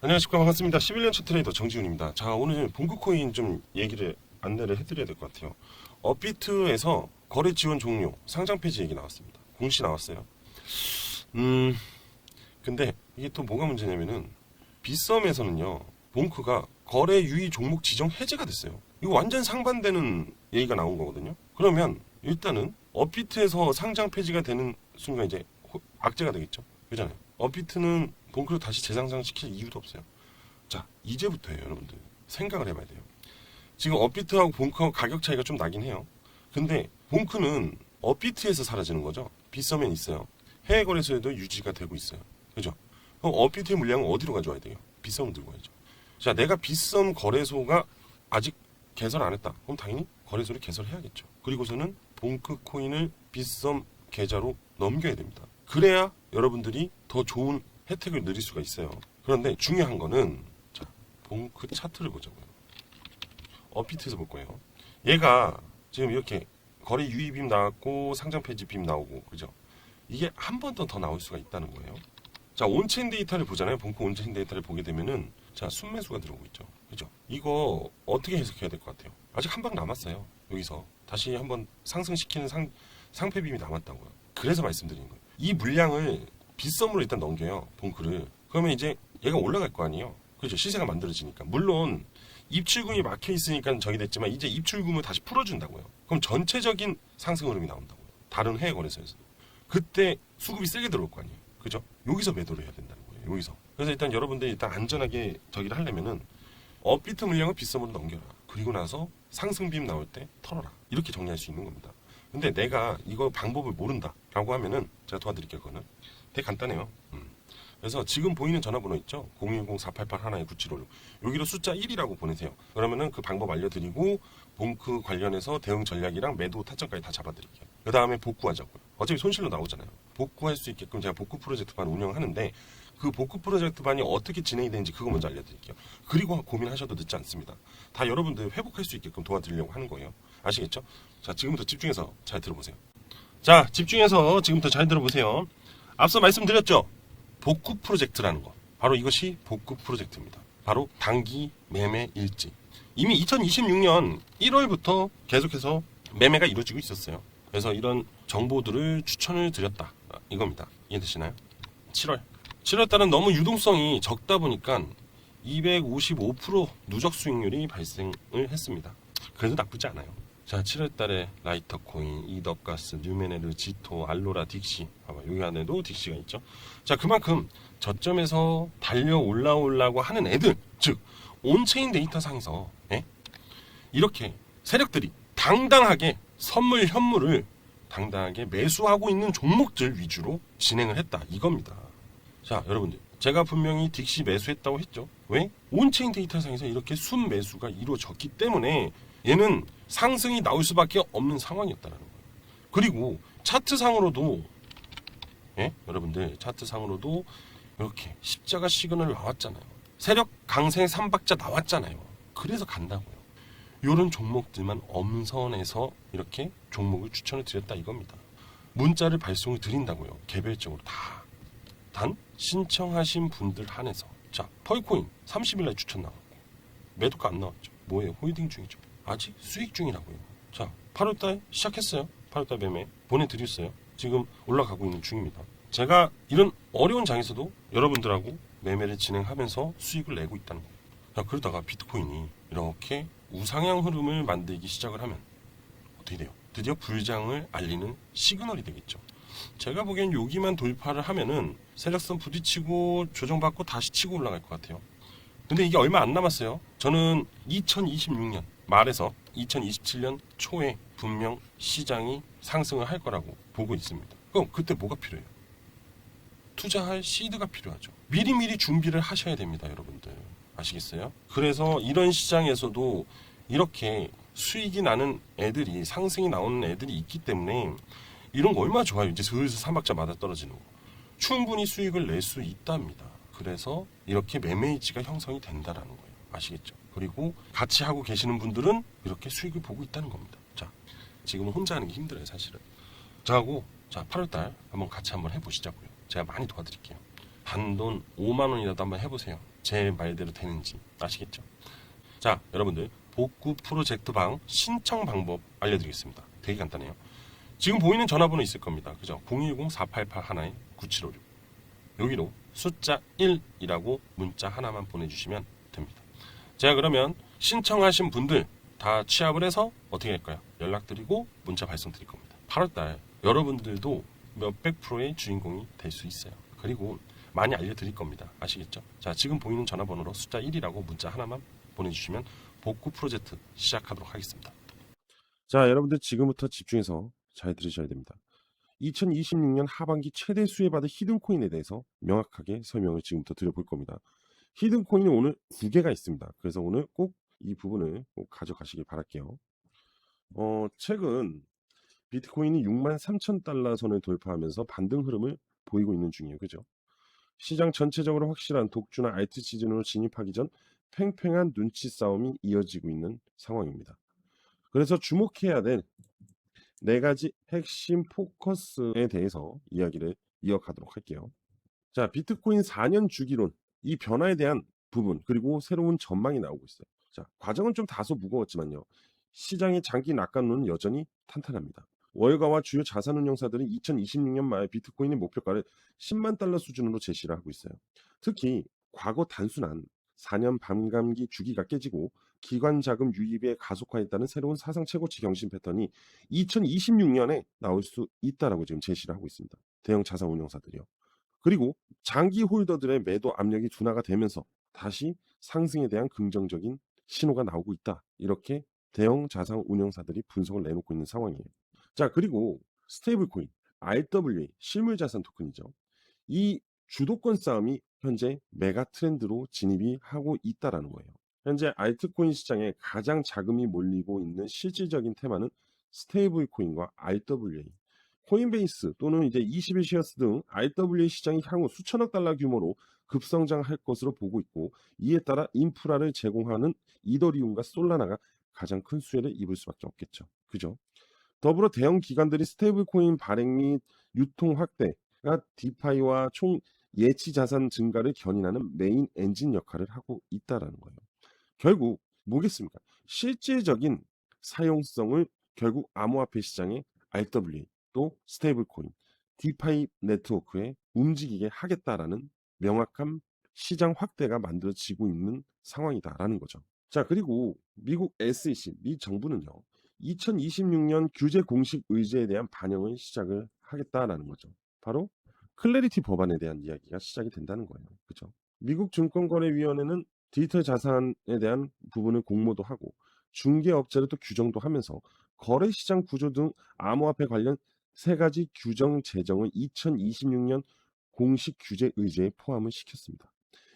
안녕하십니까, 반갑습니다. 11년차 트레이더 정지훈입니다. 자, 오늘 봉크코인 좀 안내를 해드려야 될 것 같아요. 업비트에서 거래 지원 종료, 상장 폐지 얘기 나왔습니다. 공시 나왔어요. 근데 이게 또 뭐가 문제냐면은 빗썸에서는요, 봉크가 거래 유의 종목 지정 해제가 됐어요. 이거 완전 상반되는 얘기가 나온 거거든요. 그러면 일단은 업비트에서 상장 폐지가 되는 순간 이제 악재가 되겠죠. 그잖아요. 업비트는 봉크를 다시 재상장시킬 이유도 없어요. 자, 이제부터예요, 여러분들. 생각을 해봐야 돼요. 지금 업비트하고 봉크하고 가격 차이가 좀 나긴 해요. 근데 봉크는 업비트에서 사라지는 거죠. 빗썸엔 있어요. 해외 거래소에도 유지가 되고 있어요. 그죠? 그럼 업비트의 물량은 어디로 가져와야 돼요? 빗썸을 들고 와야죠. 자, 내가 빗썸 거래소가 아직 개설 안 했다. 그럼 당연히 거래소를 개설해야겠죠. 그리고서는 봉크 코인을 빗썸 계좌로 넘겨야 됩니다. 그래야 여러분들이 더 좋은 혜택을 누릴 수가 있어요. 그런데 중요한 거는, 자, 봉크 차트를 보자고요. 업비트에서 볼 거예요. 얘가 지금 이렇게 거래 유의 빔 나왔고 상장 폐지 빔 나오고, 그죠? 이게 한 번 더 나올 수가 있다는 거예요. 자, 온체인 데이터를 보잖아요. 봉크 온체인 데이터를 보게 되면은, 자, 순매수가 들어오고 있죠. 그죠? 이거 어떻게 해석해야 될 것 같아요? 아직 한 방 남았어요. 여기서 다시 한번 상승시키는 상패빔이 남았다고요. 그래서 말씀드리는 거예요. 이 물량을 빗썸으로 일단 넘겨요. 봉크를. 그러면 이제 얘가 올라갈 거 아니에요. 그죠? 시세가 만들어지니까. 물론 입출금이 막혀 있으니까 저기 됐지만 이제 입출금을 다시 풀어준다고요. 그럼 전체적인 상승 흐름이 나온다고요. 다른 해외 거래소에서도. 그때 수급이 세게 들어올 거 아니에요. 그죠? 여기서 매도를 해야 된다는 거예요. 여기서. 그래서 일단 여러분들이 일단 안전하게 저기를 하려면은 업비트 물량을 빗썸으로 넘겨라. 그리고 나서 상승빔 나올 때 털어라. 이렇게 정리할 수 있는 겁니다. 근데 내가 이거 방법을 모른다 라고 하면은 제가 도와드릴게요. 그거는 되게 간단해요. 그래서 지금 보이는 전화번호 있죠? 010-488-1976 여기로 숫자 1이라고 보내세요. 그러면은 그 방법 알려드리고 봉크 관련해서 대응 전략이랑 매도 타점까지 다 잡아드릴게요. 그 다음에 복구하자고요. 어차피 손실로 나오잖아요. 복구할 수 있게끔 제가 복구 프로젝트 반 운영하는데 그 복구 프로젝트 반이 어떻게 진행이 되는지 그거 먼저 알려드릴게요. 그리고 고민하셔도 늦지 않습니다. 다 여러분들 회복할 수 있게끔 도와드리려고 하는 거예요. 아시겠죠? 자, 지금부터 집중해서 잘 들어보세요. 자, 집중해서 지금부터 잘 들어보세요. 앞서 말씀드렸죠? 복구 프로젝트라는 거. 바로 이것이 복구 프로젝트입니다. 바로 단기 매매 일지. 이미 2026년 1월부터 계속해서 매매가 이루어지고 있었어요. 그래서 이런 정보들을 추천을 드렸다. 이겁니다. 이해되시나요? 7월 달은 너무 유동성이 적다 보니까 255% 누적 수익률이 발생을 했습니다. 그래도 나쁘지 않아요. 자, 7월 달에 라이터 코인, 이더가스, 뉴메네르, 지토, 알로라, 딕시. 봐봐, 여기 안에도 딕시가 있죠. 자, 그만큼 저점에서 달려 올라오려고 하는 애들, 즉 온체인 데이터 상에서 이렇게 세력들이 당당하게 선물 현물을 당당하게 매수하고 있는 종목들 위주로 진행을 했다. 이겁니다. 자, 여러분들, 제가 분명히 딕시 매수했다고 했죠. 왜? 온체인 데이터 상에서 이렇게 순 매수가 이루어졌기 때문에 얘는 상승이 나올 수밖에 없는 상황이었다는 거예요. 그리고 차트상으로도 여러분들 차트상으로도 이렇게 십자가 시그널 나왔잖아요. 세력 강세 3박자 나왔잖아요. 그래서 간다고요. 이런 종목들만 엄선해서 이렇게 종목을 추천을 드렸다 이겁니다. 문자를 발송을 드린다고요. 개별적으로 다. 단 신청하신 분들 한해서. 자, 펄코인 30일날 추천 나왔고 매도가 안 나왔죠. 뭐예요? 홀딩 중이죠. 아직 수익 중이라고요. 자, 8월달 시작했어요. 8월달 매매 보내드렸어요. 지금 올라가고 있는 중입니다. 제가 이런 어려운 장에서도 여러분들하고 매매를 진행하면서 수익을 내고 있다는 거예요. 자, 그러다가 비트코인이 이렇게 우상향 흐름을 만들기 시작을 하면 어떻게 돼요? 드디어 불장을 알리는 시그널이 되겠죠. 제가 보기엔 여기만 돌파를 하면은 세력선 부딪히고 조정받고 다시 치고 올라갈 것 같아요. 근데 이게 얼마 안 남았어요. 저는 2026년 말에서 2027년 초에 분명 시장이 상승을 할 거라고 보고 있습니다. 그럼 그때 뭐가 필요해요? 투자할 시드가 필요하죠. 미리미리 준비를 하셔야 됩니다, 여러분들. 아시겠어요? 그래서 이런 시장에서도 이렇게 수익이 나는 애들이, 상승이 나오는 애들이 있기 때문에 이런 거 얼마나 좋아요. 이제 슬슬 3박자 맞아 떨어지는 거. 충분히 수익을 낼 수 있답니다. 그래서 이렇게 매매일지가 형성이 된다라는 거예요. 아시겠죠? 그리고 같이 하고 계시는 분들은 이렇게 수익을 보고 있다는 겁니다. 자, 지금은 혼자 하는 게 힘들어요, 사실은. 저하고 8월달 한번 같이 한번 해보시자고요. 제가 많이 도와드릴게요. 단돈 5만 원이라도 한번 해보세요. 제 말대로 되는지 아시겠죠? 자, 여러분들 복구 프로젝트 방 신청 방법 알려드리겠습니다. 되게 간단해요. 지금 보이는 전화번호 있을 겁니다. 그죠? 010-4881-9756 여기로 숫자 1이라고 문자 하나만 보내주시면 됩니다. 제가 그러면 신청하신 분들 다 취합을 해서 어떻게 할까요? 연락드리고 문자 발송 드릴 겁니다. 8월달 여러분들도 몇백 프로의 주인공이 될 수 있어요. 그리고 많이 알려드릴 겁니다. 아시겠죠? 자, 지금 보이는 전화번호로 숫자 1이라고 문자 하나만 보내주시면 복구 프로젝트 시작하도록 하겠습니다. 자, 여러분들 지금부터 집중해서 잘 들으셔야 됩니다. 2026년 하반기 최대 수혜받은 히든코인에 대해서 명확하게 설명을 지금부터 드려볼 겁니다. 히든코인은 오늘 2개가 있습니다. 그래서 오늘 꼭 이 부분을 꼭 가져가시길 바랄게요. 최근 비트코인이 63,000달러 선을 돌파하면서 반등 흐름을 보이고 있는 중이에요. 그죠? 시장 전체적으로 확실한 독주나 알트 시즌으로 진입하기 전 팽팽한 눈치 싸움이 이어지고 있는 상황입니다. 그래서 주목해야 될 4가지 핵심 포커스에 대해서 이야기를 이어가도록 할게요. 자, 비트코인 4년 주기론, 이 변화에 대한 부분, 그리고 새로운 전망이 나오고 있어요. 자, 과정은 좀 다소 무거웠지만요. 시장의 장기 낙관론은 여전히 탄탄합니다. 월가와 주요 자산운용사들은 2026년 말 비트코인의 목표가를 10만 달러 수준으로 제시를 하고 있어요. 특히 과거 단순한 4년 반감기 주기가 깨지고 기관 자금 유입에 가속화했다는 새로운 사상 최고치 경신 패턴이 2026년에 나올 수 있다라고 지금 제시를 하고 있습니다. 대형 자산운용사들이요. 그리고 장기 홀더들의 매도 압력이 둔화가 되면서 다시 상승에 대한 긍정적인 신호가 나오고 있다. 이렇게 대형 자산 운용사들이 분석을 내놓고 있는 상황이에요. 자, 그리고 스테이블 코인, RWA, 실물 자산 토큰이죠. 이 주도권 싸움이 현재 메가 트렌드로 진입이 하고 있다라는 거예요. 현재 알트코인 시장에 가장 자금이 몰리고 있는 실질적인 테마는 스테이블 코인과 RWA, 코인베이스 또는 이제 21시어스 등 RWA 시장이 향후 수천억 달러 규모로 급성장할 것으로 보고 있고, 이에 따라 인프라를 제공하는 이더리움과 솔라나가 가장 큰 수혜를 입을 수밖에 없겠죠. 그죠? 더불어 대형 기관들이 스테이블 코인 발행 및 유통 확대가 디파이와 총 예치 자산 증가를 견인하는 메인 엔진 역할을 하고 있다라는 거예요. 결국 뭐겠습니까? 실질적인 사용성을 결국 암호화폐 시장의 RWA 또 스테이블 코인, 디파이 네트워크에 움직이게 하겠다라는 명확한 시장 확대가 만들어지고 있는 상황이다라는 거죠. 자, 그리고 미국 SEC, 미 정부는요, 2026년 규제 공식 의제에 대한 반영을 시작을 하겠다라는 거죠. 바로 클래리티 법안에 대한 이야기가 시작이 된다는 거예요. 그죠? 미국 증권거래위원회는 디지털 자산에 대한 부분을 공모도 하고 중개업체를 또 규정도 하면서 거래시장 구조 등 암호화폐 관련 3가지 규정 제정을 2026년 공식 규제 의제에 포함을 시켰습니다.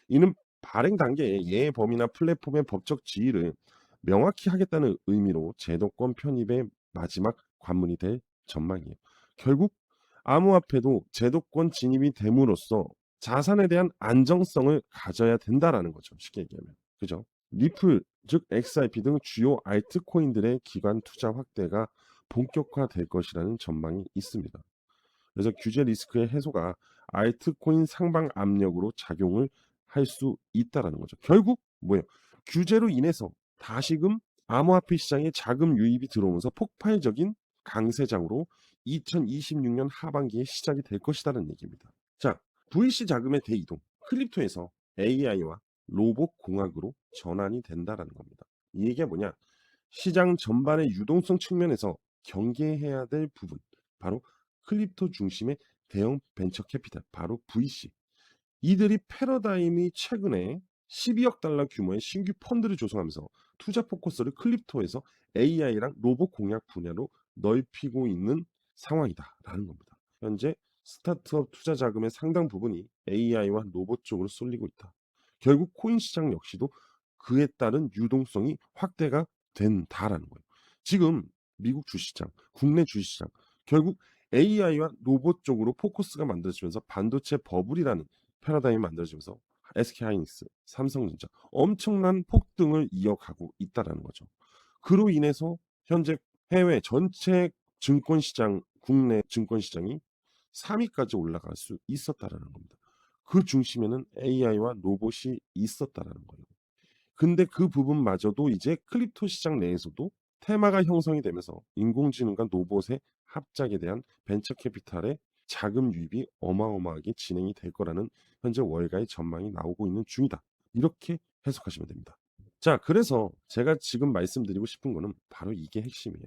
이는 발행 단계에 예외 범위나 플랫폼의 법적 지위를 명확히 하겠다는 의미로 제도권 편입의 마지막 관문이 될 전망이에요. 결국 암호화폐도 제도권 진입이 됨으로써 자산에 대한 안정성을 가져야 된다라는 거죠. 쉽게 얘기하면. 그죠? 리플, 즉 XRP 등 주요 알트코인들의 기관 투자 확대가 본격화될 것이라는 전망이 있습니다. 그래서 규제 리스크의 해소가 알트코인 상방 압력으로 작용을 할 수 있다라는 거죠. 결국 뭐예요? 규제로 인해서 다시금 암호화폐 시장에 자금 유입이 들어오면서 폭발적인 강세장으로 2026년 하반기에 시작이 될 것이다라는 얘기입니다. 자, VC 자금의 대이동, 크립토에서 AI와 로봇 공학으로 전환이 된다라는 겁니다. 이 얘기가 뭐냐? 시장 전반의 유동성 측면에서 경계해야 될 부분, 바로 크립토 중심의 대형 벤처 캐피탈, 바로 VC. 이들이 패러다임이 최근에 12억 달러 규모의 신규 펀드를 조성하면서 투자 포커스를 크립토에서 AI랑 로봇 공략 분야로 넓히고 있는 상황이다라는 겁니다. 현재 스타트업 투자 자금의 상당 부분이 AI와 로봇 쪽으로 쏠리고 있다. 결국 코인 시장 역시도 그에 따른 유동성이 확대가 된다라는 거예요. 지금 미국 주시장, 국내 주시장 결국 AI와 로봇 쪽으로 포커스가 만들어지면서 반도체 버블이라는 패러다임이 만들어지면서 SK하이닉스, 삼성전자 엄청난 폭등을 이어가고 있다라는 거죠. 그로 인해서 현재 해외 전체 증권시장, 국내 증권시장이 3위까지 올라갈 수 있었다라는 겁니다. 그 중심에는 AI와 로봇이 있었다라는 거예요. 근데 그 부분마저도 이제 크립토 시장 내에서도 테마가 형성이 되면서 인공지능과 로봇의 합작에 대한 벤처 캐피탈의 자금 유입이 어마어마하게 진행이 될 거라는 현재 월가의 전망이 나오고 있는 중이다. 이렇게 해석하시면 됩니다. 자, 그래서 제가 지금 말씀드리고 싶은 거는 바로 이게 핵심이에요.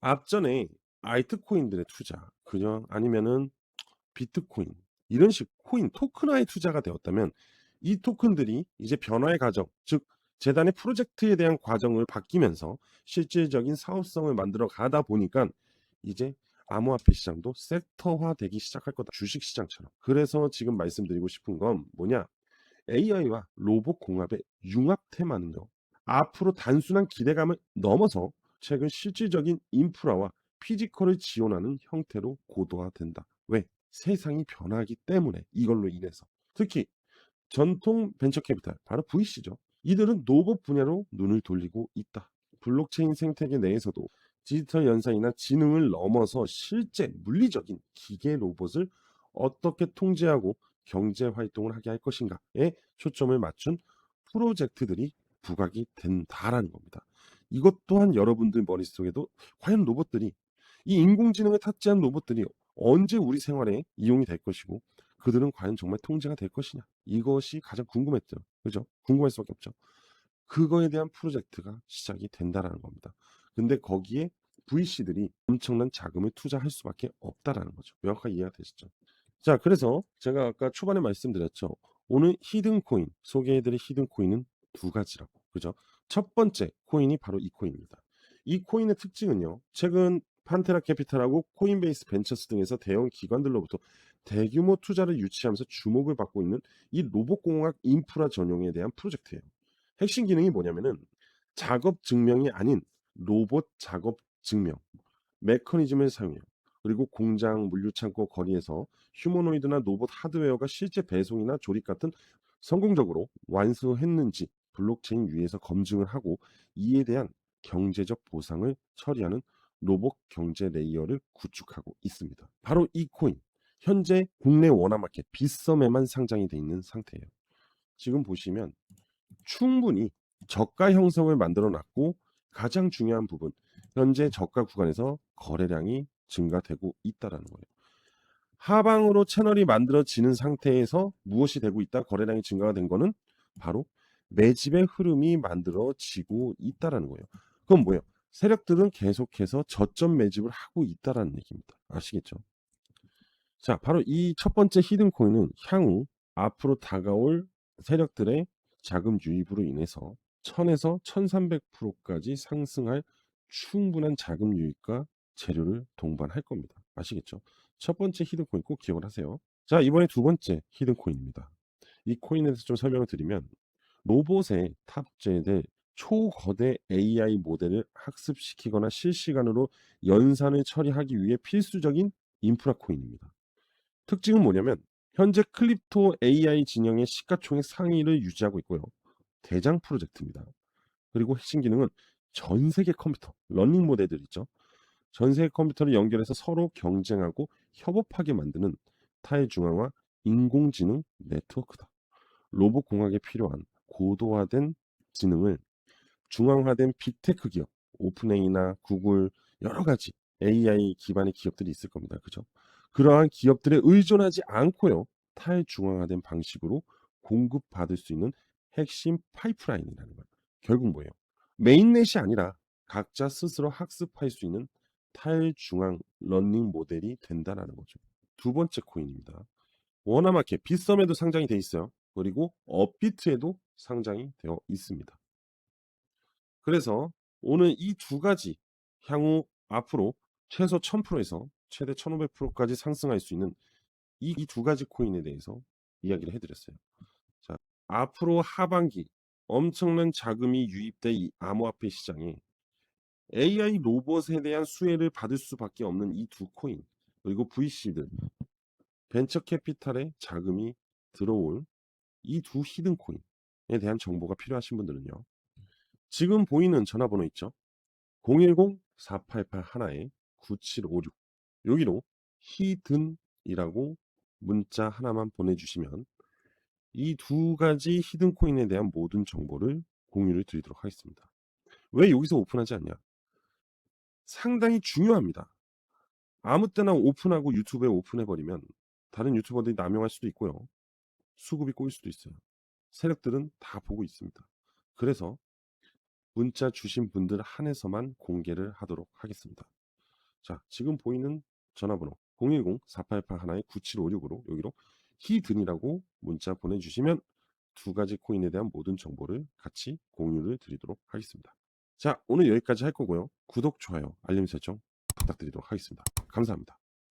앞전에 알트코인들의 투자, 그냥 아니면은 비트코인 이런 식 코인 토큰화의 투자가 되었다면 이 토큰들이 이제 변화의 과정, 즉 재단의 프로젝트에 대한 과정을 바뀌면서 실질적인 사업성을 만들어 가다 보니까 이제 암호화폐 시장도 섹터화되기 시작할 거다. 주식 시장처럼. 그래서 지금 말씀드리고 싶은 건 뭐냐? AI와 로봇 공합의 융합 테마는요. 앞으로 단순한 기대감을 넘어서 최근 실질적인 인프라와 피지컬을 지원하는 형태로 고도화된다. 왜? 세상이 변하기 때문에 이걸로 인해서. 특히 전통 벤처 캐피탈, 바로 VC죠. 이들은 로봇 분야로 눈을 돌리고 있다. 블록체인 생태계 내에서도 디지털 연산이나 지능을 넘어서 실제 물리적인 기계 로봇을 어떻게 통제하고 경제 활동을 하게 할 것인가에 초점을 맞춘 프로젝트들이 부각이 된다라는 겁니다. 이것 또한 여러분들 머릿속에도 과연 로봇들이 이 인공지능을 탑재한 로봇들이 언제 우리 생활에 이용이 될 것이고 그들은 과연 정말 통제가 될 것이냐 이것이 가장 궁금했죠. 그죠? 궁금할 수밖에 없죠. 그거에 대한 프로젝트가 시작이 된다라는 겁니다. 근데 거기에 VC들이 엄청난 자금을 투자할 수밖에 없다라는 거죠. 명확하게 이해가 되시죠? 자, 그래서 제가 아까 초반에 말씀드렸죠. 오늘 히든 코인 소개해드릴 히든 코인은 두 가지라고. 그죠? 첫 번째 코인이 바로 이 코인입니다. 이 코인의 특징은요. 최근 판테라 캐피탈하고 코인베이스 벤처스 등에서 대형 기관들로부터 대규모 투자를 유치하면서 주목을 받고 있는 이 로봇공학 인프라 전용에 대한 프로젝트예요. 핵심 기능이 뭐냐면은 작업 증명이 아닌 로봇 작업 증명 메커니즘을 사용해요. 그리고 공장, 물류창고, 거리에서 휴머노이드나 로봇 하드웨어가 실제 배송이나 조립 같은 성공적으로 완수했는지 블록체인 위에서 검증을 하고 이에 대한 경제적 보상을 처리하는 로봇 경제 레이어를 구축하고 있습니다. 바로 이 코인, 현재 국내 원화마켓 빗썸에만 상장이 돼 있는 상태예요. 지금 보시면 충분히 저가 형성을 만들어 놨고 가장 중요한 부분 현재 저가 구간에서 거래량이 증가되고 있다라는 거예요. 하방으로 채널이 만들어지는 상태에서 무엇이 되고 있다 거래량이 증가가 된 거는 바로 매집의 흐름이 만들어지고 있다라는 거예요. 그건 뭐예요? 세력들은 계속해서 저점 매집을 하고 있다라는 얘기입니다. 아시겠죠? 자, 바로 이 첫 번째 히든 코인은 향후 앞으로 다가올 세력들의 자금 유입으로 인해서 1000에서 1300%까지 상승할 충분한 자금 유입과 재료를 동반할 겁니다. 아시겠죠? 첫 번째 히든 코인 꼭 기억을 하세요. 자, 이번에 두 번째 히든 코인입니다. 이 코인에 대해서 좀 설명을 드리면 로봇에 탑재될 초거대 AI 모델을 학습시키거나 실시간으로 연산을 처리하기 위해 필수적인 인프라 코인입니다. 특징은 뭐냐면 현재 클립토 AI 진영의 시가총액 상위를 유지하고 있고요. 대장 프로젝트입니다. 그리고 핵심 기능은 전 세계 컴퓨터, 러닝 모델들 있죠. 전 세계 컴퓨터를 연결해서 서로 경쟁하고 협업하게 만드는 탈중앙화 인공지능 네트워크다. 로봇 공학에 필요한 고도화된 지능을 중앙화된 빅테크 기업, 오픈AI나 구글 여러 가지 AI 기반의 기업들이 있을 겁니다. 그죠? 그러한 기업들에 의존하지 않고요. 탈중앙화된 방식으로 공급받을 수 있는 핵심 파이프라인이라는 거예요. 결국 뭐예요? 메인넷이 아니라 각자 스스로 학습할 수 있는 탈중앙 러닝 모델이 된다는 거죠. 두 번째 코인입니다. 워너마켓 빗썸에도 상장이 돼 있어요. 그리고 업비트에도 상장이 되어 있습니다. 그래서 오늘 이 두 가지 향후 앞으로 최소 1000%에서 최대 1500%까지 상승할 수 있는 이 두 가지 코인에 대해서 이야기를 해드렸어요. 자, 앞으로 하반기 엄청난 자금이 유입돼 이 암호화폐 시장에 AI 로봇에 대한 수혜를 받을 수밖에 없는 이 두 코인 그리고 VC들 벤처 캐피탈의 자금이 들어올 이 두 히든 코인에 대한 정보가 필요하신 분들은요. 지금 보이는 전화번호 있죠? 010-4881-9756 여기로 히든이라고 문자 하나만 보내주시면 이 두 가지 히든 코인에 대한 모든 정보를 공유를 드리도록 하겠습니다. 왜 여기서 오픈하지 않냐? 상당히 중요합니다. 아무 때나 오픈하고 유튜브에 오픈해버리면 다른 유튜버들이 남용할 수도 있고요. 수급이 꼬일 수도 있어요. 세력들은 다 보고 있습니다. 그래서 문자 주신 분들 한해서만 공개를 하도록 하겠습니다. 자, 지금 보이는 전화번호 010-4881-9756으로 여기로 히든이라고 문자 보내주시면 두 가지 코인에 대한 모든 정보를 같이 공유를 드리도록 하겠습니다. 자, 오늘 여기까지 할 거고요. 구독, 좋아요, 알림 설정 부탁드리도록 하겠습니다. 감사합니다.